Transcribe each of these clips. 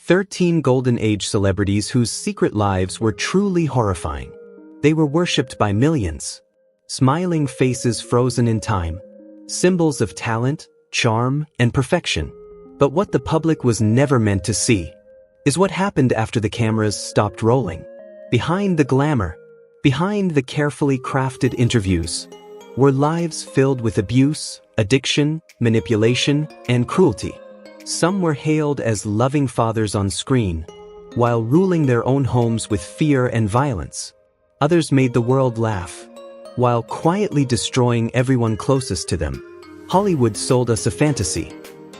13 Golden Age celebrities whose secret lives were truly horrifying. They were worshipped by millions. Smiling faces frozen in time. Symbols of talent, charm, and perfection. But what the public was never meant to see is what happened after the cameras stopped rolling. Behind the glamour, behind the carefully crafted interviews, were lives filled with abuse, addiction, manipulation, and cruelty. Some were hailed as loving fathers on screen, while ruling their own homes with fear and violence. Others made the world laugh, while quietly destroying everyone closest to them. Hollywood sold us a fantasy,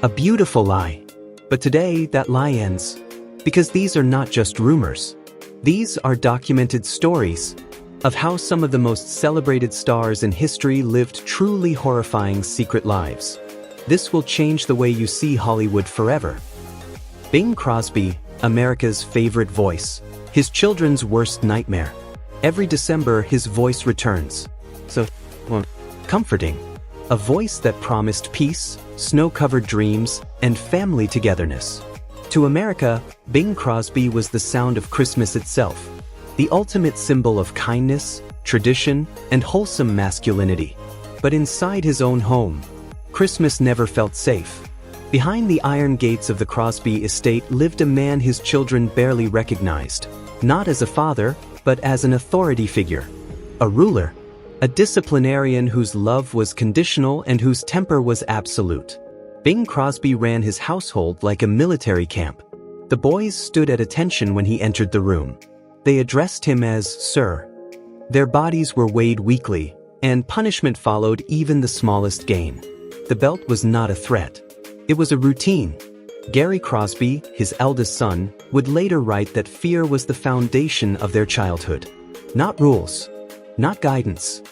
a beautiful lie. But today, that lie ends, because these are not just rumors. These are documented stories of how some of the most celebrated stars in history lived truly horrifying secret lives. This will change the way you see Hollywood forever. Bing Crosby, America's favorite voice, his children's worst nightmare. Every December his voice returns. So comforting. A voice that promised peace, snow-covered dreams, and family togetherness. To America, Bing Crosby was the sound of Christmas itself. The ultimate symbol of kindness, tradition, and wholesome masculinity. But inside his own home, Christmas never felt safe. Behind the iron gates of the Crosby estate lived a man his children barely recognized. Not as a father, but as an authority figure. A ruler. A disciplinarian whose love was conditional and whose temper was absolute. Bing Crosby ran his household like a military camp. The boys stood at attention when he entered the room. They addressed him as Sir. Their bodies were weighed weekly, and punishment followed even the smallest gain. The belt was not a threat. It was a routine. Gary Crosby, his eldest son, would later write that fear was the foundation of their childhood. Not rules. Not guidance.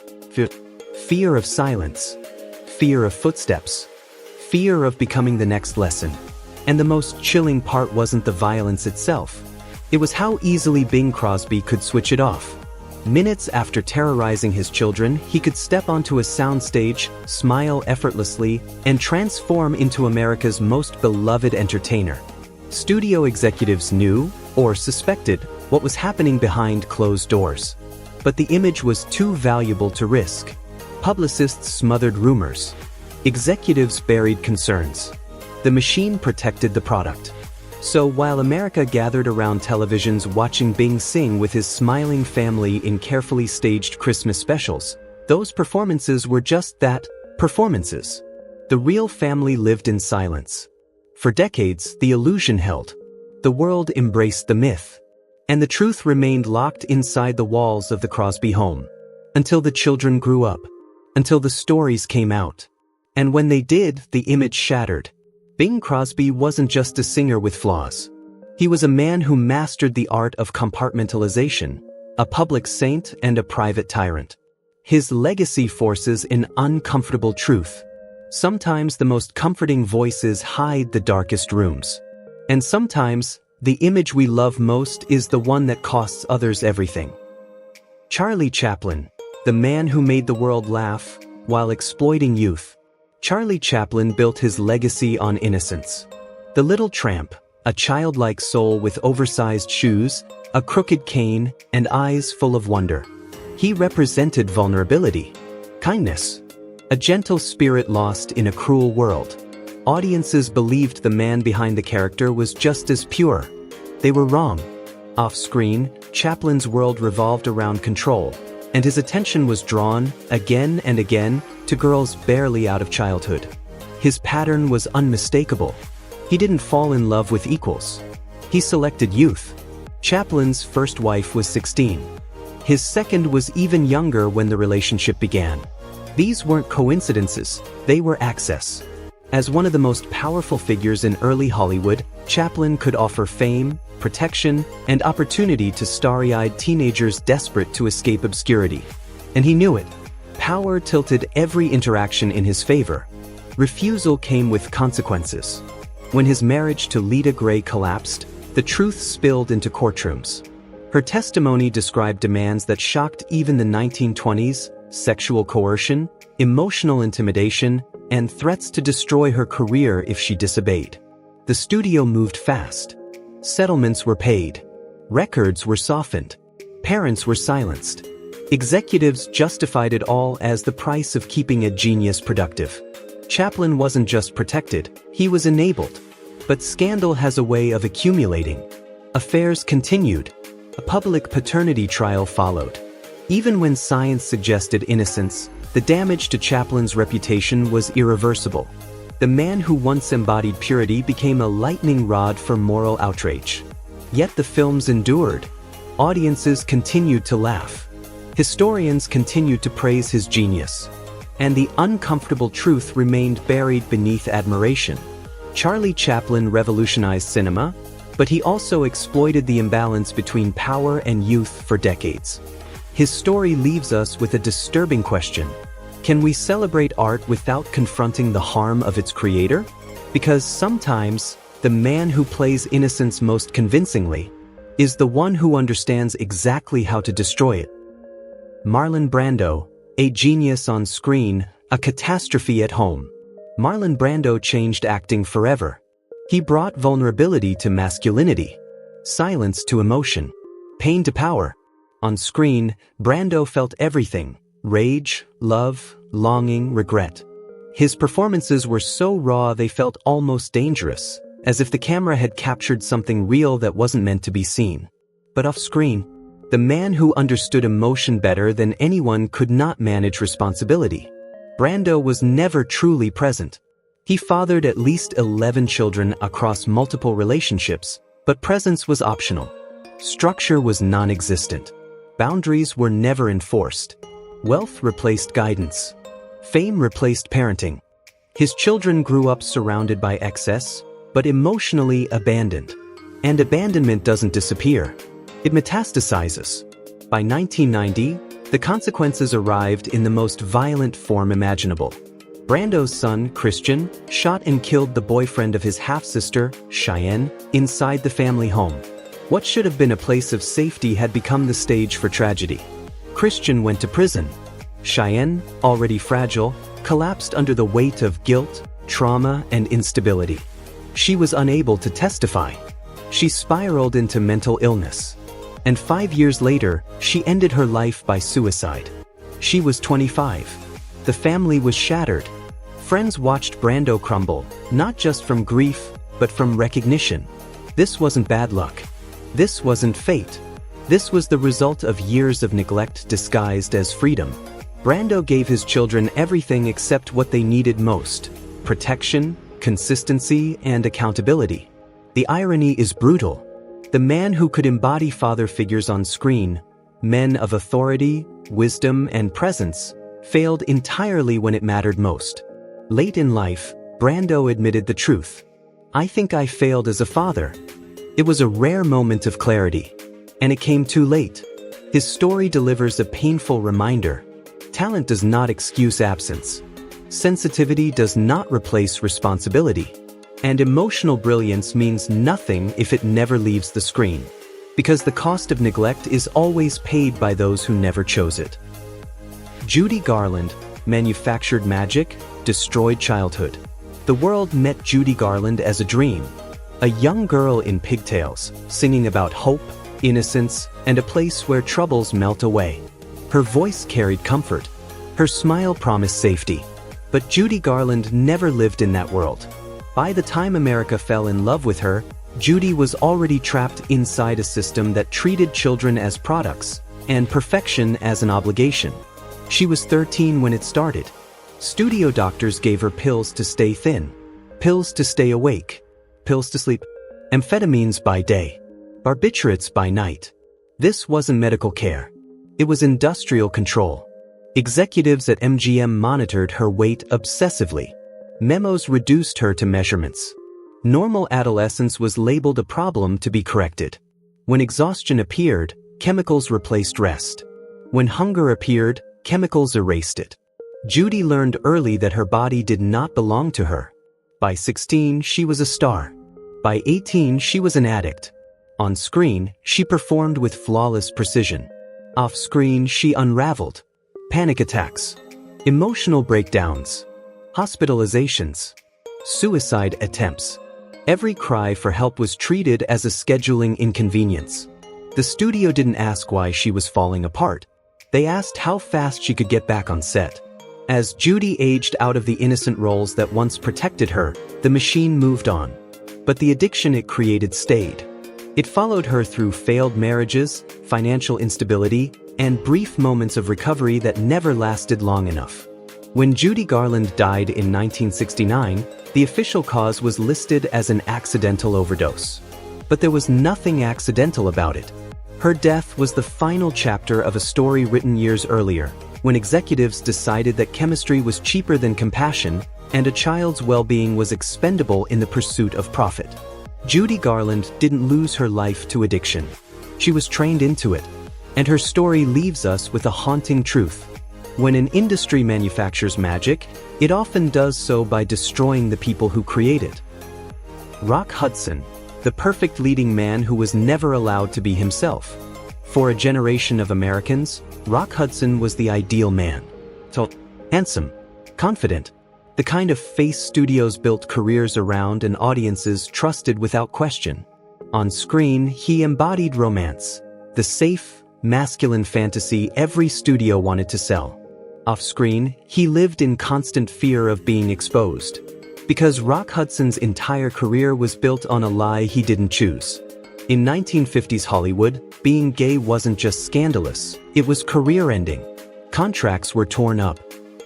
Fear of silence. Fear of footsteps. Fear of becoming the next lesson. And the most chilling part wasn't the violence itself. It was how easily Bing Crosby could switch it off. Minutes after terrorizing his children, he could step onto a soundstage, smile effortlessly, and transform into America's most beloved entertainer. Studio executives knew, or suspected, what was happening behind closed doors. But the image was too valuable to risk. Publicists smothered rumors. Executives buried concerns. The machine protected the product. So while America gathered around televisions watching Bing sing with his smiling family in carefully staged Christmas specials, those performances were just that, performances. The real family lived in silence. For decades, the illusion held. The world embraced the myth. And the truth remained locked inside the walls of the Crosby home. Until the children grew up. Until the stories came out. And when they did, the image shattered. Bing Crosby wasn't just a singer with flaws. He was a man who mastered the art of compartmentalization, a public saint and a private tyrant. His legacy forces an uncomfortable truth. Sometimes the most comforting voices hide the darkest rooms. And sometimes, the image we love most is the one that costs others everything. Charlie Chaplin, the man who made the world laugh while exploiting youth. Charlie Chaplin built his legacy on innocence. The Little Tramp, a childlike soul with oversized shoes, a crooked cane, and eyes full of wonder. He represented vulnerability, kindness, a gentle spirit lost in a cruel world. Audiences believed the man behind the character was just as pure. They were wrong. Off-screen, Chaplin's world revolved around control, and his attention was drawn, again and again, to girls barely out of childhood. His pattern was unmistakable. He didn't fall in love with equals. He selected youth. Chaplin's first wife was 16. His second was even younger when the relationship began. These weren't coincidences, they were access. As one of the most powerful figures in early Hollywood, Chaplin could offer fame, protection, and opportunity to starry-eyed teenagers desperate to escape obscurity. And he knew it. Power tilted every interaction in his favor. Refusal came with consequences. When his marriage to Lita Gray collapsed, the truth spilled into courtrooms. Her testimony described demands that shocked even the 1920s: sexual coercion, emotional intimidation, and threats to destroy her career if she disobeyed. The studio moved fast. Settlements were paid. Records were softened. Parents were silenced. Executives justified it all as the price of keeping a genius productive. Chaplin wasn't just protected, he was enabled. But scandal has a way of accumulating. Affairs continued. A public paternity trial followed. Even when science suggested innocence, the damage to Chaplin's reputation was irreversible. The man who once embodied purity became a lightning rod for moral outrage. Yet the films endured. Audiences continued to laugh. Historians continued to praise his genius. And the uncomfortable truth remained buried beneath admiration. Charlie Chaplin revolutionized cinema, but he also exploited the imbalance between power and youth for decades. His story leaves us with a disturbing question. Can we celebrate art without confronting the harm of its creator? Because sometimes, the man who plays innocence most convincingly is the one who understands exactly how to destroy it. Marlon Brando, a genius on screen, a catastrophe at home. Marlon Brando changed acting forever. He brought vulnerability to masculinity, silence to emotion, pain to power. On screen, Brando felt everything: rage, love, longing, regret. His performances were so raw they felt almost dangerous, as if the camera had captured something real that wasn't meant to be seen. But off-screen, the man who understood emotion better than anyone could not manage responsibility. Brando was never truly present. He fathered at least 11 children across multiple relationships, but presence was optional. Structure was non-existent. Boundaries were never enforced. Wealth replaced guidance. Fame replaced parenting. His children grew up surrounded by excess, but emotionally abandoned. And abandonment doesn't disappear. It metastasizes. By 1990, the consequences arrived in the most violent form imaginable. Brando's son, Christian, shot and killed the boyfriend of his half-sister, Cheyenne, inside the family home. What should have been a place of safety had become the stage for tragedy. Christian went to prison. Cheyenne, already fragile, collapsed under the weight of guilt, trauma, and instability. She was unable to testify. She spiraled into mental illness. And 5 years later, she ended her life by suicide. She was 25. The family was shattered. Friends watched Brando crumble, not just from grief, but from recognition. This wasn't bad luck. This wasn't fate. This was the result of years of neglect disguised as freedom. Brando gave his children everything except what they needed most: protection, consistency, and accountability. The irony is brutal. The man who could embody father figures on screen, men of authority, wisdom, and presence, failed entirely when it mattered most. Late in life, Brando admitted the truth. "I think I failed as a father." It was a rare moment of clarity. And it came too late. His story delivers a painful reminder. Talent does not excuse absence. Sensitivity does not replace responsibility. And emotional brilliance means nothing if it never leaves the screen. Because the cost of neglect is always paid by those who never chose it. Judy Garland manufactured magic, destroyed childhood. The world met Judy Garland as a dream. A young girl in pigtails, singing about hope, innocence, and a place where troubles melt away. Her voice carried comfort. Her smile promised safety. But Judy Garland never lived in that world. By the time America fell in love with her, Judy was already trapped inside a system that treated children as products, and perfection as an obligation. She was 13 when it started. Studio doctors gave her pills to stay thin, pills to stay awake, pills to sleep, amphetamines by day, barbiturates by night. This wasn't medical care. It was industrial control. Executives at MGM monitored her weight obsessively. Memos reduced her to measurements. Normal adolescence was labeled a problem to be corrected. When exhaustion appeared, chemicals replaced rest. When hunger appeared, chemicals erased it. Judy learned early that her body did not belong to her. By 16, she was a star. By 18, she was an addict. On screen, she performed with flawless precision. Off screen, she unraveled. Panic attacks, emotional breakdowns, hospitalizations, suicide attempts. Every cry for help was treated as a scheduling inconvenience. The studio didn't ask why she was falling apart. They asked how fast she could get back on set. As Judy aged out of the innocent roles that once protected her, the machine moved on. But the addiction it created stayed. It followed her through failed marriages, financial instability, and brief moments of recovery that never lasted long enough. When Judy Garland died in 1969, the official cause was listed as an accidental overdose. But there was nothing accidental about it. Her death was the final chapter of a story written years earlier, when executives decided that chemistry was cheaper than compassion, and a child's well-being was expendable in the pursuit of profit. Judy Garland didn't lose her life to addiction. She was trained into it. And her story leaves us with a haunting truth. When an industry manufactures magic, it often does so by destroying the people who create it. Rock Hudson, the perfect leading man who was never allowed to be himself. For a generation of Americans, Rock Hudson was the ideal man. Tall, handsome, confident, the kind of face studios built careers around and audiences trusted without question. On screen, he embodied romance, the safe, masculine fantasy every studio wanted to sell. Off-screen, he lived in constant fear of being exposed. Because Rock Hudson's entire career was built on a lie he didn't choose. In 1950s Hollywood, being gay wasn't just scandalous, it was career-ending. Contracts were torn up.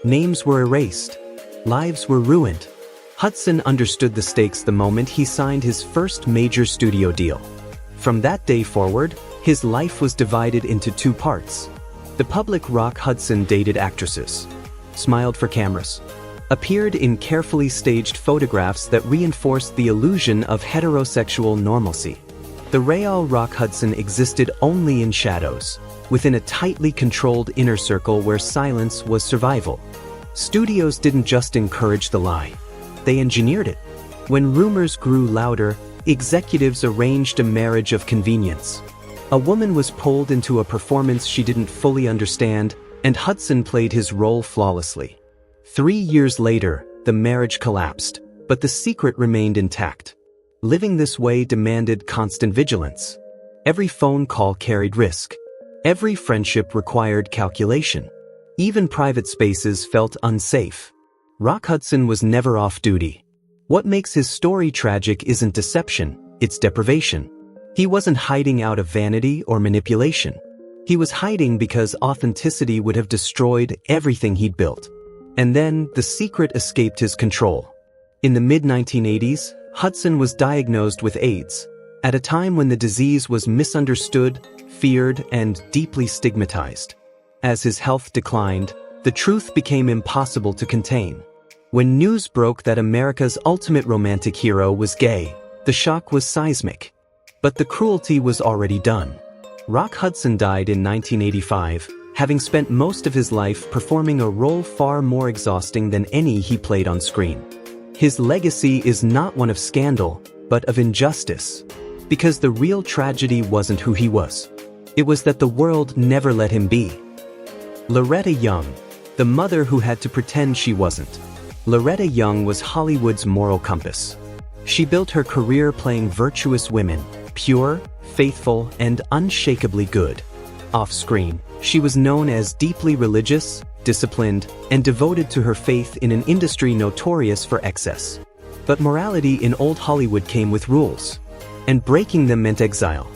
Names were erased. Lives were ruined. Hudson understood the stakes the moment he signed his first major studio deal. From that day forward, his life was divided into two parts. The public Rock Hudson dated actresses, smiled for cameras, appeared in carefully staged photographs that reinforced the illusion of heterosexual normalcy. The real Rock Hudson existed only in shadows, within a tightly controlled inner circle where silence was survival. Studios didn't just encourage the lie, they engineered it. When rumors grew louder, executives arranged a marriage of convenience. A woman was pulled into a performance she didn't fully understand, and Hudson played his role flawlessly. 3 years later, the marriage collapsed, but the secret remained intact. Living this way demanded constant vigilance. Every phone call carried risk. Every friendship required calculation. Even private spaces felt unsafe. Rock Hudson was never off duty. What makes his story tragic isn't deception, it's deprivation. He wasn't hiding out of vanity or manipulation. He was hiding because authenticity would have destroyed everything he'd built. And then, the secret escaped his control. In the mid-1980s, Hudson was diagnosed with AIDS, at a time when the disease was misunderstood, feared, and deeply stigmatized. As his health declined, the truth became impossible to contain. When news broke that America's ultimate romantic hero was gay, the shock was seismic. But the cruelty was already done. Rock Hudson died in 1985, having spent most of his life performing a role far more exhausting than any he played on screen. His legacy is not one of scandal, but of injustice. Because the real tragedy wasn't who he was. It was that the world never let him be. Loretta Young, the mother who had to pretend she wasn't. Loretta Young was Hollywood's moral compass. She built her career playing virtuous women, pure, faithful, and unshakably good. Off-screen, she was known as deeply religious, disciplined, and devoted to her faith in an industry notorious for excess. But morality in old Hollywood came with rules, and breaking them meant exile.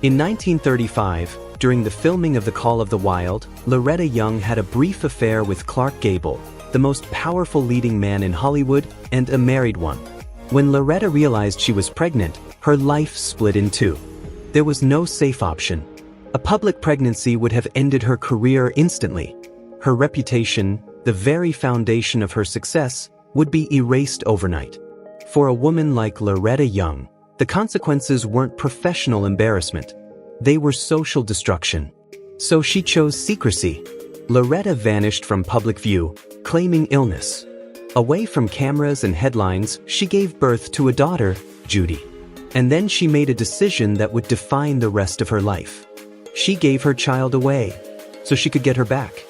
In 1935, during the filming of The Call of the Wild, Loretta Young had a brief affair with Clark Gable, the most powerful leading man in Hollywood, and a married one. When Loretta realized she was pregnant, her life split in two. There was no safe option. A public pregnancy would have ended her career instantly. Her reputation, the very foundation of her success, would be erased overnight. For a woman like Loretta Young, the consequences weren't professional embarrassment. They were social destruction. So she chose secrecy. Loretta vanished from public view, claiming illness. Away from cameras and headlines, she gave birth to a daughter, Judy. And then she made a decision that would define the rest of her life. She gave her child away, so she could get her back.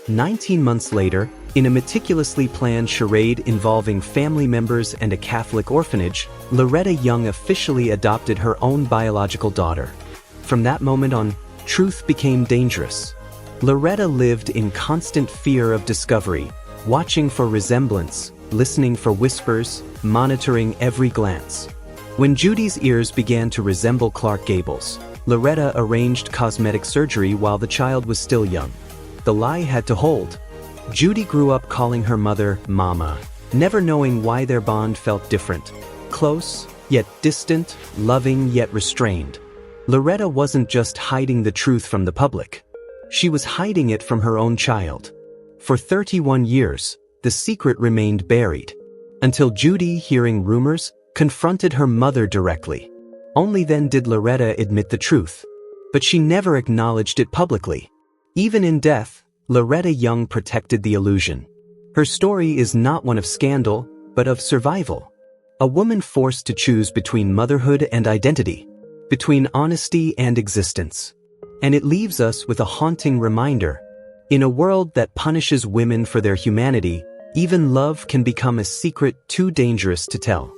19 months later, in a meticulously planned charade involving family members and a Catholic orphanage, Loretta Young officially adopted her own biological daughter. From that moment on, truth became dangerous. Loretta lived in constant fear of discovery, watching for resemblance, listening for whispers, monitoring every glance. When Judy's ears began to resemble Clark Gable's, Loretta arranged cosmetic surgery while the child was still young. The lie had to hold. Judy grew up calling her mother Mama, never knowing why their bond felt different. Close, yet distant, loving yet restrained. Loretta wasn't just hiding the truth from the public. She was hiding it from her own child. For 31 years, the secret remained buried. Until Judy, hearing rumors, confronted her mother directly. Only then did Loretta admit the truth. But she never acknowledged it publicly. Even in death, Loretta Young protected the illusion. Her story is not one of scandal, but of survival. A woman forced to choose between motherhood and identity, between honesty and existence. And it leaves us with a haunting reminder. In a world that punishes women for their humanity, even love can become a secret too dangerous to tell.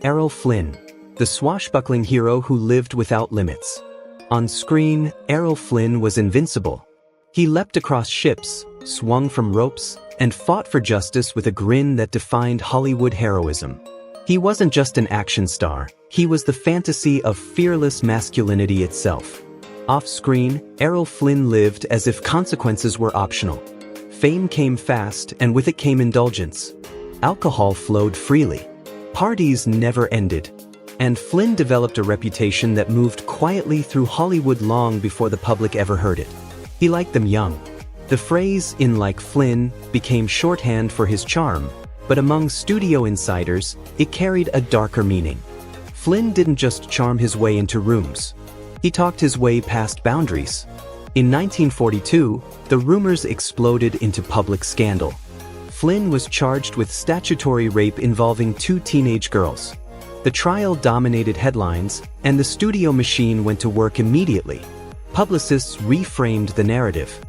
Errol Flynn, the swashbuckling hero who lived without limits. On screen, Errol Flynn was invincible. He leapt across ships, swung from ropes, and fought for justice with a grin that defined Hollywood heroism. He wasn't just an action star, he was the fantasy of fearless masculinity itself. Off-screen, Errol Flynn lived as if consequences were optional. Fame came fast, and with it came indulgence. Alcohol flowed freely. Parties never ended. And Flynn developed a reputation that moved quietly through Hollywood long before the public ever heard it. He liked them young. The phrase, "in like Flynn," became shorthand for his charm, but among studio insiders, it carried a darker meaning. Flynn didn't just charm his way into rooms. He talked his way past boundaries. In 1942, the rumors exploded into public scandal. Flynn was charged with statutory rape involving 2 teenage girls. The trial dominated headlines, and the studio machine went to work immediately. Publicists reframed the narrative.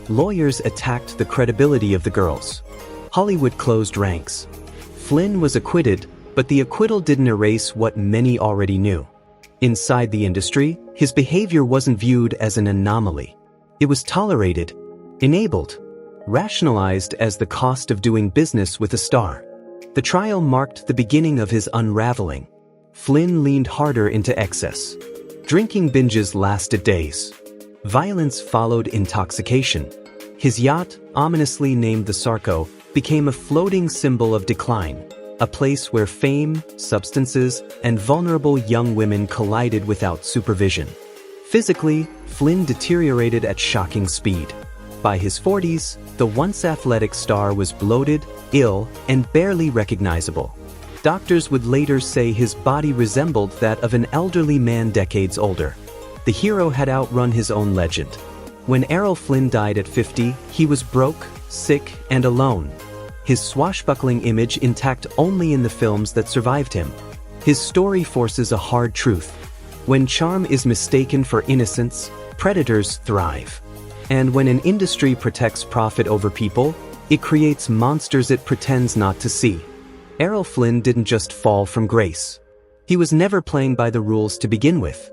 Lawyers attacked the credibility of the girls. Hollywood closed ranks. Flynn was acquitted, but the acquittal didn't erase what many already knew. Inside the industry, his behavior wasn't viewed as an anomaly. It was tolerated, enabled, rationalized as the cost of doing business with a star. The trial marked the beginning of his unraveling. Flynn leaned harder into excess. Drinking binges lasted days. Violence followed intoxication. His yacht, ominously named the Sarko, became a floating symbol of decline, a place where fame, substances, and vulnerable young women collided without supervision. Physically, Flynn deteriorated at shocking speed. By his 40s, the once athletic star was bloated, ill, and barely recognizable. Doctors would later say his body resembled that of an elderly man decades older. The hero had outrun his own legend. When Errol Flynn died at 50, he was broke, sick, and alone. His swashbuckling image intact only in the films that survived him. His story forces a hard truth. When charm is mistaken for innocence, predators thrive. And when an industry protects profit over people, it creates monsters it pretends not to see. Errol Flynn didn't just fall from grace. He was never playing by the rules to begin with.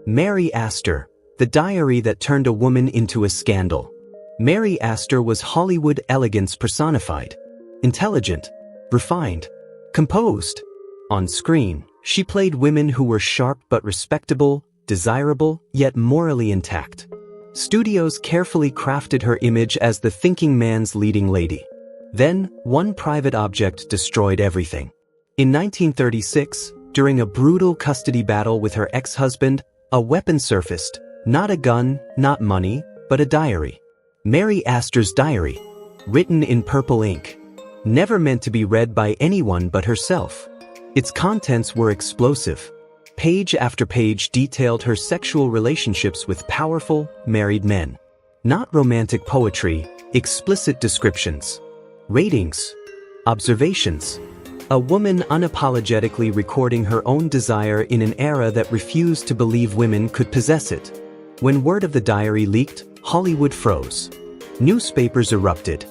Mary Astor, the diary that turned a woman into a scandal. Mary Astor was Hollywood elegance personified. Intelligent, refined, composed. On screen, she played women who were sharp but respectable, desirable, yet morally intact. Studios carefully crafted her image as the thinking man's leading lady. Then, one private object destroyed everything. In 1936, during a brutal custody battle with her ex-husband, a weapon surfaced. Not a gun, not money, but a diary. Mary Astor's diary. Written in purple ink. Never meant to be read by anyone but herself. Its contents were explosive. Page after page detailed her sexual relationships with powerful, married men. Not romantic poetry, explicit descriptions. Ratings. Observations. A woman unapologetically recording her own desire in an era that refused to believe women could possess it. When word of the diary leaked, Hollywood froze. Newspapers erupted.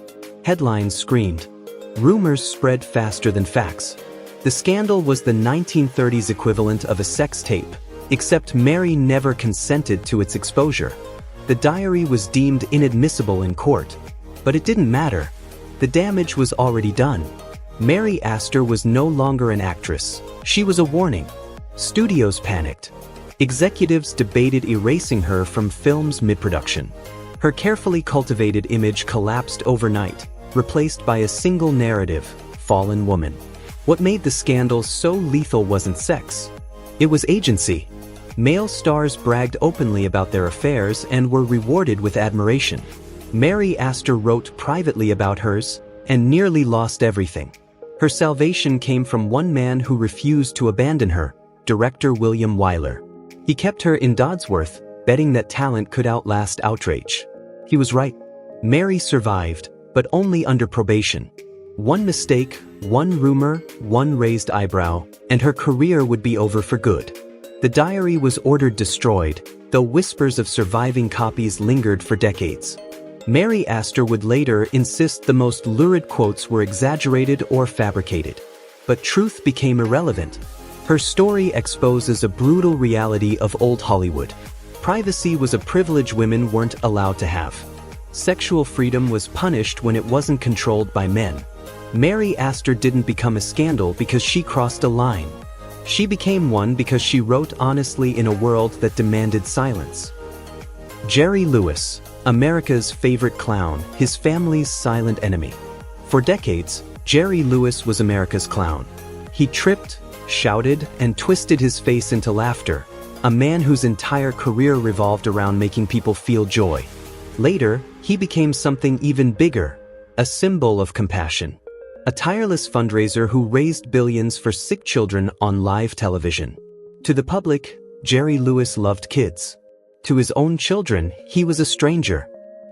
Headlines screamed. Rumors spread faster than facts. The scandal was the 1930s equivalent of a sex tape, except Mary never consented to its exposure. The diary was deemed inadmissible in court. But it didn't matter. The damage was already done. Mary Astor was no longer an actress. She was a warning. Studios panicked. Executives debated erasing her from films mid-production. Her carefully cultivated image collapsed overnight, replaced by a single narrative, fallen woman. What made the scandal so lethal wasn't sex. It was agency. Male stars bragged openly about their affairs and were rewarded with admiration. Mary Astor wrote privately about hers and nearly lost everything. Her salvation came from one man who refused to abandon her, director William Wyler. He kept her in Dodsworth, betting that talent could outlast outrage. He was right. Mary survived, but only under probation. One mistake, one rumor, one raised eyebrow, and her career would be over for good. The diary was ordered destroyed, though whispers of surviving copies lingered for decades. Mary Astor would later insist the most lurid quotes were exaggerated or fabricated. But truth became irrelevant. Her story exposes a brutal reality of old Hollywood. Privacy was a privilege women weren't allowed to have. Sexual freedom was punished when it wasn't controlled by men. Mary Astor didn't become a scandal because she crossed a line. She became one because she wrote honestly in a world that demanded silence. Jerry Lewis, America's favorite clown, his family's silent enemy. For decades, Jerry Lewis was America's clown. He tripped, shouted, and twisted his face into laughter, a man whose entire career revolved around making people feel joy. Later, he became something even bigger, a symbol of compassion. A tireless fundraiser who raised billions for sick children on live television. To the public, Jerry Lewis loved kids. To his own children, he was a stranger.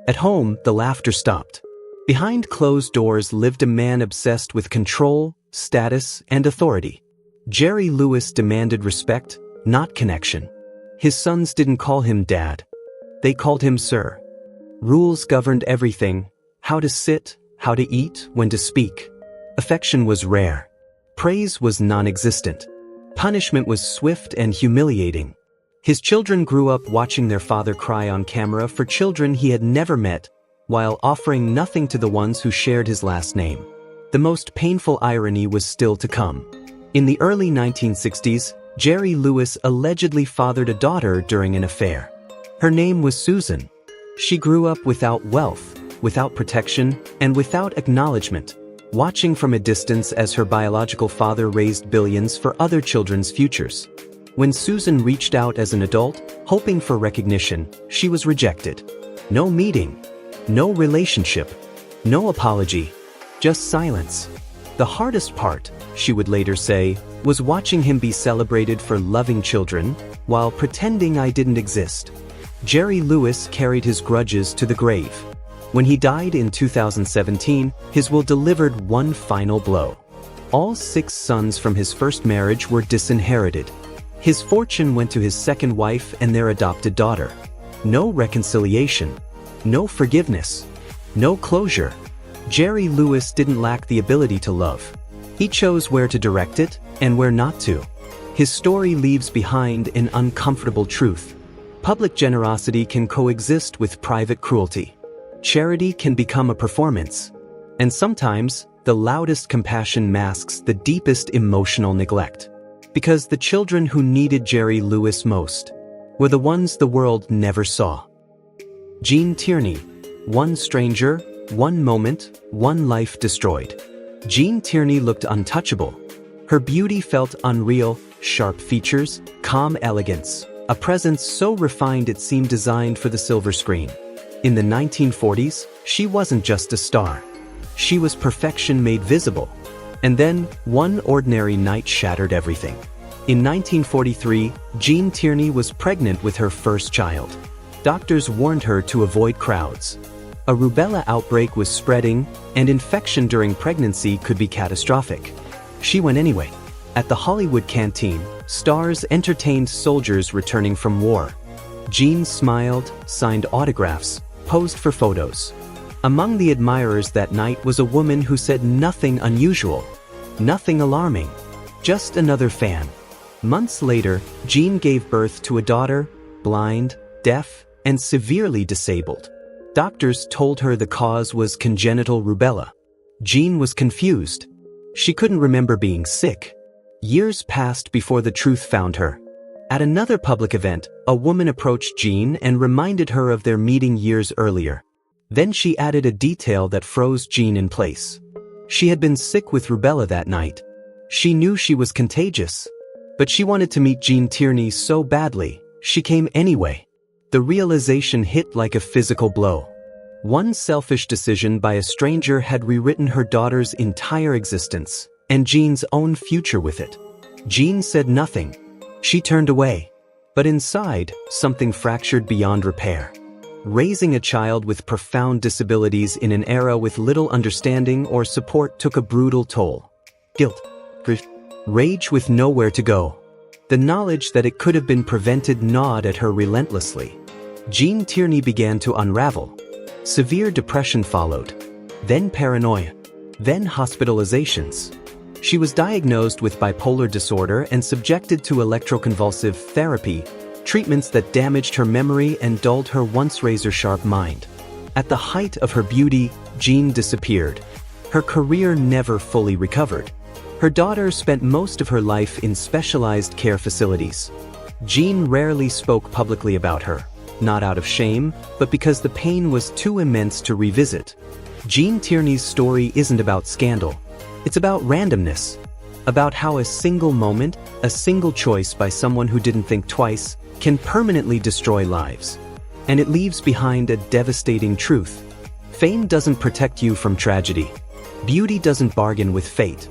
At home, the laughter stopped. Behind closed doors lived a man obsessed with control, status, and authority. Jerry Lewis demanded respect, not connection. His sons didn't call him Dad. They called him Sir. Rules governed everything: how to sit, how to eat, when to speak. Affection was rare. Praise was non-existent. Punishment was swift and humiliating. His children grew up watching their father cry on camera for children he had never met, while offering nothing to the ones who shared his last name. The most painful irony was still to come. In the early 1960s, Jerry Lewis allegedly fathered a daughter during an affair. Her name was Susan. She grew up without wealth, without protection, and without acknowledgement, watching from a distance as her biological father raised billions for other children's futures. When Susan reached out as an adult, hoping for recognition, she was rejected. No meeting, no relationship, no apology, just silence. The hardest part, she would later say, was watching him be celebrated for loving children, while pretending I didn't exist. Jerry Lewis carried his grudges to the grave. When he died in 2017, his will delivered one final blow. All 6 sons from his first marriage were disinherited. His fortune went to his second wife and their adopted daughter. No reconciliation, no forgiveness, no closure. Jerry Lewis didn't lack the ability to love. He chose where to direct it and where not to. His story leaves behind an uncomfortable truth. Public generosity can coexist with private cruelty. Charity can become a performance. And sometimes, the loudest compassion masks the deepest emotional neglect. Because the children who needed Jerry Lewis most were the ones the world never saw. Gene Tierney, one stranger, one moment, one life destroyed. Gene Tierney looked untouchable. Her beauty felt unreal, sharp features, calm elegance, a presence so refined it seemed designed for the silver screen. In the 1940s, she wasn't just a star. She was perfection made visible. And then, one ordinary night shattered everything. In 1943, Gene Tierney was pregnant with her first child. Doctors warned her to avoid crowds. A rubella outbreak was spreading, and infection during pregnancy could be catastrophic. She went anyway. At the Hollywood canteen, stars entertained soldiers returning from war. Gene smiled, signed autographs, posed for photos. Among the admirers that night was a woman who said nothing unusual, nothing alarming, just another fan. Months later, Jean gave birth to a daughter, blind, deaf, and severely disabled. Doctors told her the cause was congenital rubella. Jean was confused. She couldn't remember being sick. Years passed before the truth found her. At another public event, a woman approached Jean and reminded her of their meeting years earlier. Then she added a detail that froze Jean in place. She had been sick with rubella that night. She knew she was contagious. But she wanted to meet Jean Tierney so badly, she came anyway. The realization hit like a physical blow. One selfish decision by a stranger had rewritten her daughter's entire existence, and Jean's own future with it. Jean said nothing. She turned away. But inside, something fractured beyond repair. Raising a child with profound disabilities in an era with little understanding or support took a brutal toll. Guilt, grief, rage with nowhere to go. The knowledge that it could have been prevented gnawed at her relentlessly. Jean Tierney began to unravel. Severe depression followed. Then paranoia. Then hospitalizations. She was diagnosed with bipolar disorder and subjected to electroconvulsive therapy, treatments that damaged her memory and dulled her once razor-sharp mind. At the height of her beauty, Jean disappeared. Her career never fully recovered. Her daughter spent most of her life in specialized care facilities. Jean rarely spoke publicly about her, not out of shame, but because the pain was too immense to revisit. Jean Tierney's story isn't about scandal. It's about randomness. About how a single moment, a single choice by someone who didn't think twice, can permanently destroy lives. And it leaves behind a devastating truth. Fame doesn't protect you from tragedy. Beauty doesn't bargain with fate.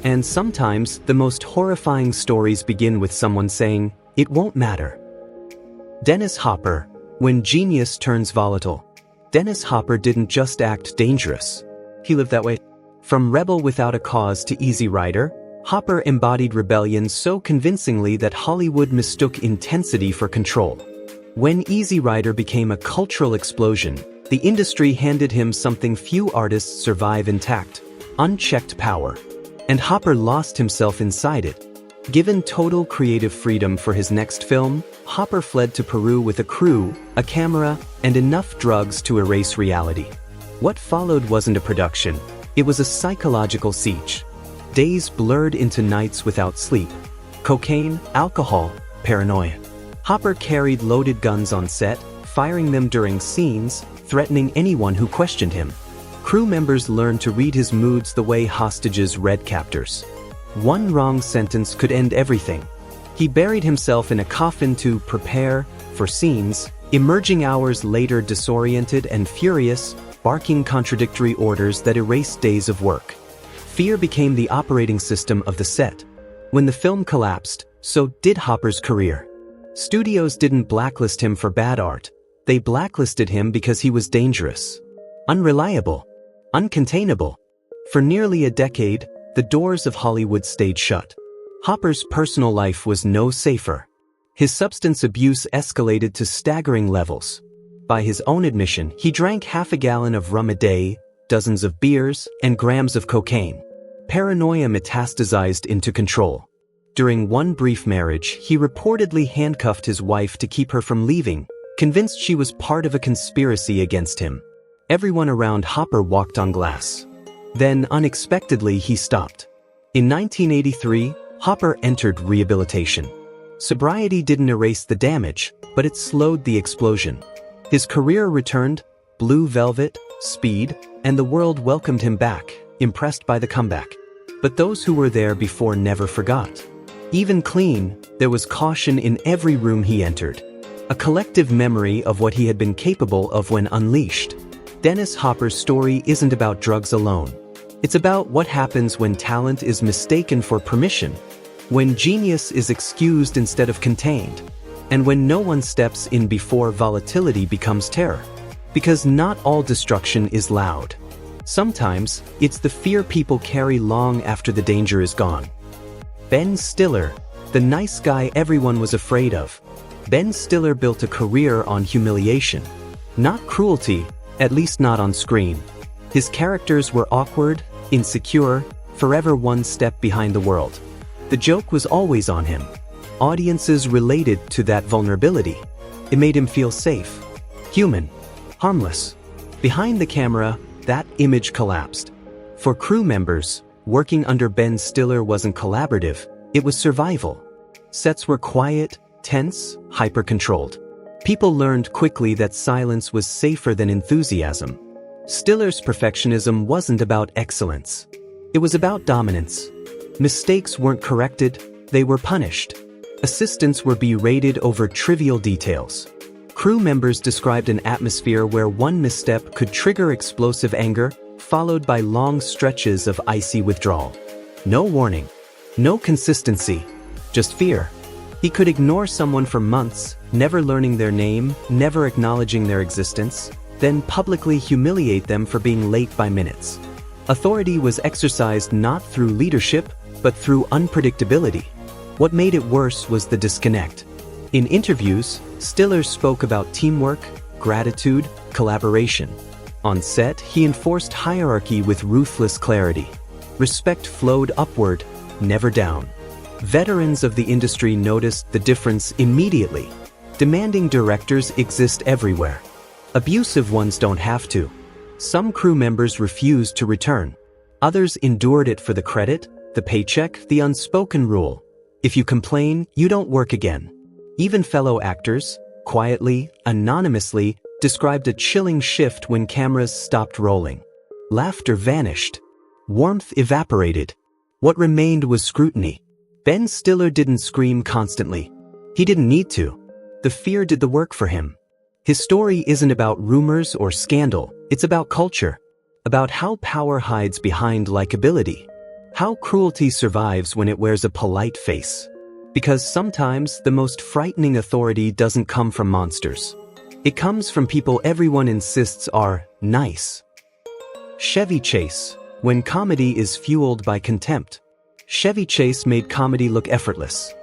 And sometimes, the most horrifying stories begin with someone saying, "It won't matter." Dennis Hopper. When genius turns volatile. Dennis Hopper didn't just act dangerous. He lived that way. From rebel without a cause to easy rider, Hopper embodied rebellion so convincingly that Hollywood mistook intensity for control. When Easy Rider became a cultural explosion, the industry handed him something few artists survive intact: unchecked power. And Hopper lost himself inside it. Given total creative freedom for his next film, Hopper fled to Peru with a crew, a camera, and enough drugs to erase reality. What followed wasn't a production, it was a psychological siege. Days blurred into nights without sleep. Cocaine, alcohol, paranoia. Hopper carried loaded guns on set, firing them during scenes, threatening anyone who questioned him. Crew members learned to read his moods the way hostages read captors. One wrong sentence could end everything. He buried himself in a coffin to prepare for scenes, emerging hours later disoriented and furious, barking contradictory orders that erased days of work. Fear became the operating system of the set. When the film collapsed, so did Hopper's career. Studios didn't blacklist him for bad art. They blacklisted him because he was dangerous, unreliable, uncontainable. For nearly a decade, the doors of Hollywood stayed shut. Hopper's personal life was no safer. His substance abuse escalated to staggering levels. By his own admission, he drank half a gallon of rum a day, dozens of beers, and grams of cocaine. Paranoia metastasized into control. During one brief marriage, he reportedly handcuffed his wife to keep her from leaving, convinced she was part of a conspiracy against him. Everyone around Hopper walked on glass. Then, unexpectedly, he stopped. In 1983, Hopper entered rehabilitation. Sobriety didn't erase the damage, but it slowed the explosion. His career returned, Blue Velvet, Speed, and the world welcomed him back, impressed by the comeback. But those who were there before never forgot. Even clean, there was caution in every room he entered. A collective memory of what he had been capable of when unleashed. Dennis Hopper's story isn't about drugs alone. It's about what happens when talent is mistaken for permission, when genius is excused instead of contained, and when no one steps in before volatility becomes terror. Because not all destruction is loud. Sometimes, it's the fear people carry long after the danger is gone. Ben Stiller, the nice guy everyone was afraid of. Ben Stiller built a career on humiliation. Not cruelty, At least not on screen. His characters were awkward, insecure, forever one step behind the world. The joke was always on him. Audiences related to that vulnerability. It made him feel safe, human, harmless. Behind the camera, that image collapsed. For crew members, working under Ben Stiller wasn't collaborative, it was survival. Sets were quiet, tense, hyper-controlled. People learned quickly that silence was safer than enthusiasm. Stiller's perfectionism wasn't about excellence. It was about dominance. Mistakes weren't corrected, they were punished. Assistants were berated over trivial details. Crew members described an atmosphere where one misstep could trigger explosive anger, followed by long stretches of icy withdrawal. No warning. No consistency. Just fear. He could ignore someone for months, never learning their name, never acknowledging their existence, then publicly humiliate them for being late by minutes. Authority was exercised not through leadership, but through unpredictability. What made it worse was the disconnect. In interviews, Stiller spoke about teamwork, gratitude, collaboration. On set, he enforced hierarchy with ruthless clarity. Respect flowed upward, never down. Veterans of the industry noticed the difference immediately. Demanding directors exist everywhere. Abusive ones don't have to. Some crew members refused to return. Others endured it for the credit, the paycheck, the unspoken rule. If you complain, you don't work again. Even fellow actors, quietly, anonymously, described a chilling shift when cameras stopped rolling. Laughter vanished. Warmth evaporated. What remained was scrutiny. Ben Stiller didn't scream constantly. He didn't need to. The fear did the work for him. His story isn't about rumors or scandal, it's about culture. About how power hides behind likability. How cruelty survives when it wears a polite face. Because sometimes the most frightening authority doesn't come from monsters. It comes from people everyone insists are nice. Chevy Chase, when comedy is fueled by contempt. Chevy Chase made comedy look effortless.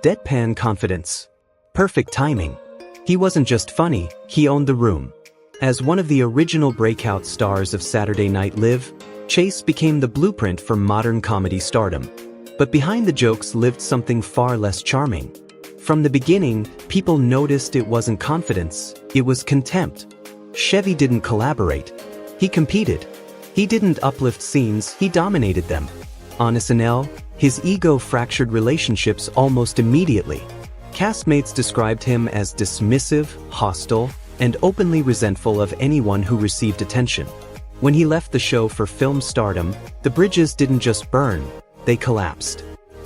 Deadpan confidence. Perfect timing. He wasn't just funny, he owned the room. As one of the original breakout stars of Saturday Night Live, Chase became the blueprint for modern comedy stardom. But behind the jokes lived something far less charming. From the beginning, people noticed it wasn't confidence, it was contempt. Chevy didn't collaborate. He competed. He didn't uplift scenes, he dominated them. On SNL, his ego fractured relationships almost immediately. Castmates described him as dismissive, hostile, and openly resentful of anyone who received attention. When he left the show for film stardom, the bridges didn't just burn, they collapsed.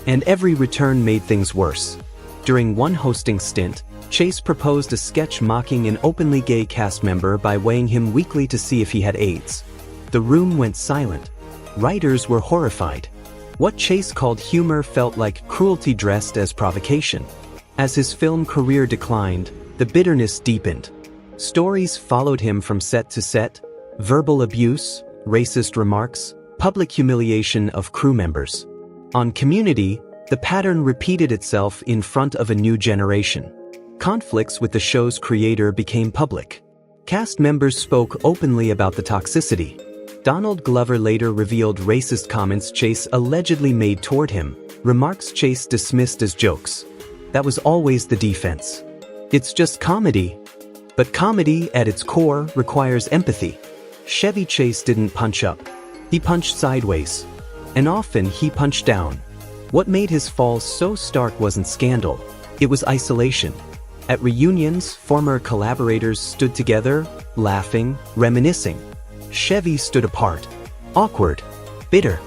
And every return made things worse. During one hosting stint, Chase proposed a sketch mocking an openly gay cast member by weighing him weekly to see if he had AIDS. The room went silent. Writers were horrified. What Chase called humor felt like cruelty dressed as provocation. As his film career declined, the bitterness deepened. Stories followed him from set to set: verbal abuse, racist remarks, public humiliation of crew members. On Community, the pattern repeated itself in front of a new generation. Conflicts with the show's creator became public. Cast members spoke openly about the toxicity. Donald Glover later revealed racist comments Chase allegedly made toward him, remarks Chase dismissed as jokes. That was always the defense. It's just comedy. But comedy, at its core, requires empathy. Chevy Chase didn't punch up. He punched sideways. And often he punched down. What made his fall so stark wasn't scandal. It was isolation. At reunions, former collaborators stood together, laughing, reminiscing. Chevy stood apart. Awkward. Bitter.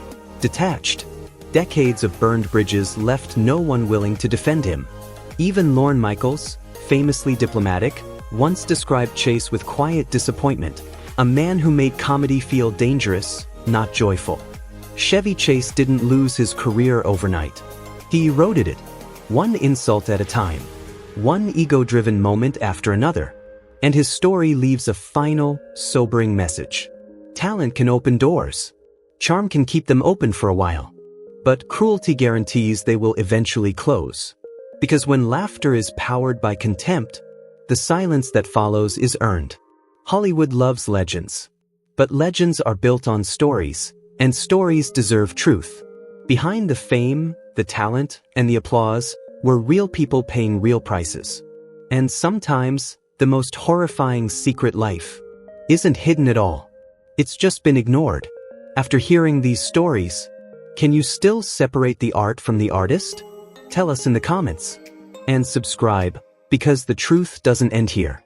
Detached. Decades of burned bridges left no one willing to defend him. Even Lorne Michaels, famously diplomatic, once described Chase with quiet disappointment. A man who made comedy feel dangerous, not joyful. Chevy Chase didn't lose his career overnight. He eroded it, one insult at a time, one ego-driven moment after another. And his story leaves a final, sobering message. Talent can open doors. Charm can keep them open for a while. But cruelty guarantees they will eventually close. Because when laughter is powered by contempt, the silence that follows is earned. Hollywood loves legends. But legends are built on stories, and stories deserve truth. Behind the fame, the talent, and the applause were real people paying real prices. And sometimes, the most horrifying secret life isn't hidden at all. It's just been ignored. After hearing these stories, can you still separate the art from the artist? Tell us in the comments. And subscribe, because the truth doesn't end here.